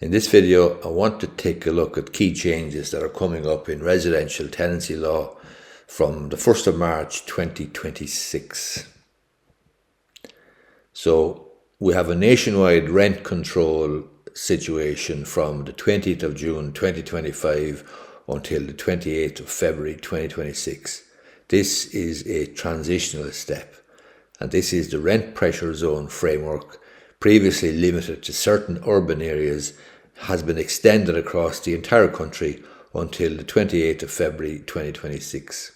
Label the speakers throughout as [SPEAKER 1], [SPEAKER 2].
[SPEAKER 1] In this video, I want to take a look at key changes that are coming up in residential tenancy law from the 1st of March 2026. So we have a nationwide rent control situation from the 20th of June 2025 until the 28th of February 2026. This is a transitional step, and this is the rent pressure zone framework, previously limited to certain urban areas, has been extended across the entire country until the 28th of February 2026.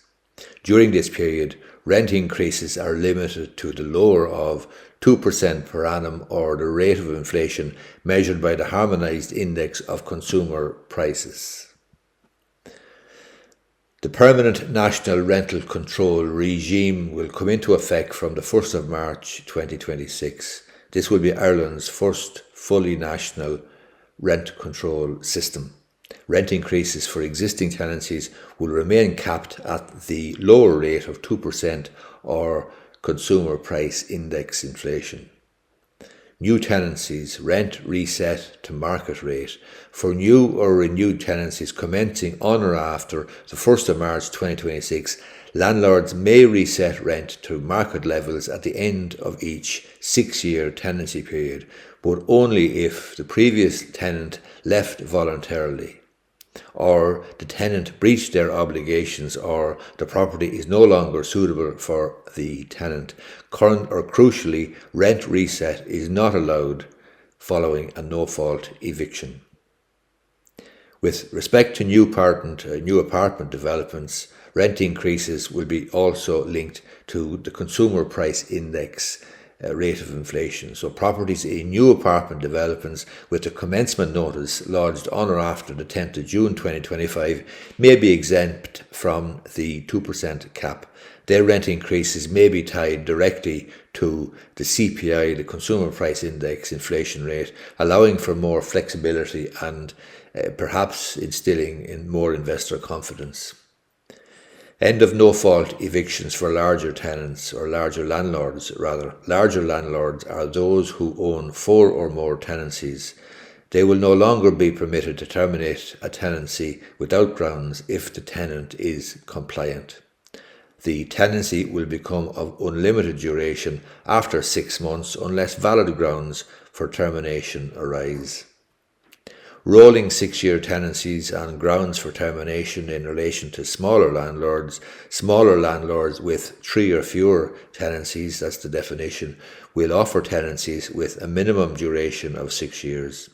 [SPEAKER 1] During this period, rent increases are limited to the lower of 2% per annum, or the rate of inflation measured by the harmonised index of consumer prices. The permanent national rental control regime will come into effect from the 1st of March 2026. This will be Ireland's first fully national rent control system. Rent increases for existing tenancies will remain capped at the lower rate of 2% or consumer price index inflation. New tenancies rent reset to market rate. For new or renewed tenancies commencing on or after the 1st of March 2026, landlords may reset rent to market levels at the end of each 6-year tenancy period, but only if the previous tenant left voluntarily, or the tenant breached their obligations, or the property is no longer suitable for the tenant. Current or crucially, rent reset is not allowed following a no-fault eviction. With respect to new apartment developments, rent increases will be also linked to the consumer price index rate of inflation. So properties in new apartment developments with the commencement notice lodged on or after the 10th of June 2025 may be exempt from the 2% cap. Their rent increases may be tied directly to the CPI, the consumer price index inflation rate, allowing for more flexibility and perhaps instilling in more investor confidence. End of no-fault evictions for larger tenants, or larger landlords rather. Larger landlords are those who own 4 or more tenancies. They will no longer be permitted to terminate a tenancy without grounds if the tenant is compliant. The tenancy will become of unlimited duration after 6 months unless valid grounds for termination arise. Rolling 6-year tenancies and grounds for termination in relation to smaller landlords with 3 or fewer tenancies, that's the definition, will offer tenancies with a minimum duration of 6 years.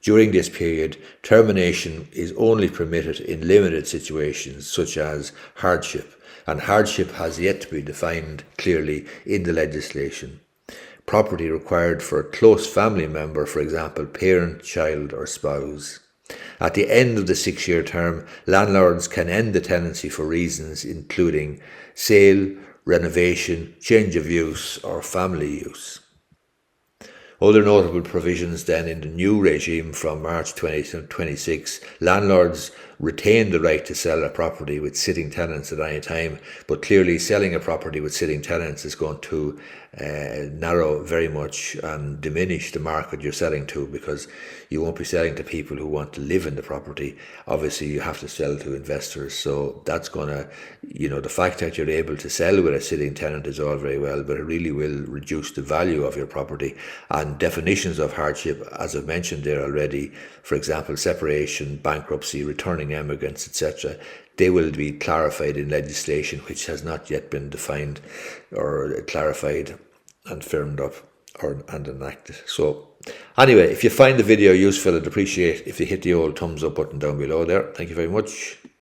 [SPEAKER 1] During this period, termination is only permitted in limited situations such as hardship, and hardship has yet to be defined clearly in the legislation. Property required for a close family member, for example, parent, child or spouse. At the end of the 6-year term, landlords can end the tenancy for reasons including sale, renovation, change of use or family use. Other notable provisions then in the new regime from March 2026, landlords retain the right to sell a property with sitting tenants at any time, but clearly selling a property with sitting tenants is going to narrow very much and diminish the market you're selling to, because you won't be selling to people who want to live in the property. Obviously you have to sell to investors, so that's going to, the fact that you're able to sell with a sitting tenant is all very well, but it really will reduce the value of your property. And definitions of hardship, as I've mentioned there already, for example, separation, bankruptcy, returning emigrants, etc., they will be clarified in legislation which has not yet been defined or clarified and firmed up and enacted. So anyway, if you find the video useful, I'd appreciate if you hit the old thumbs up button down below there. Thank you very much.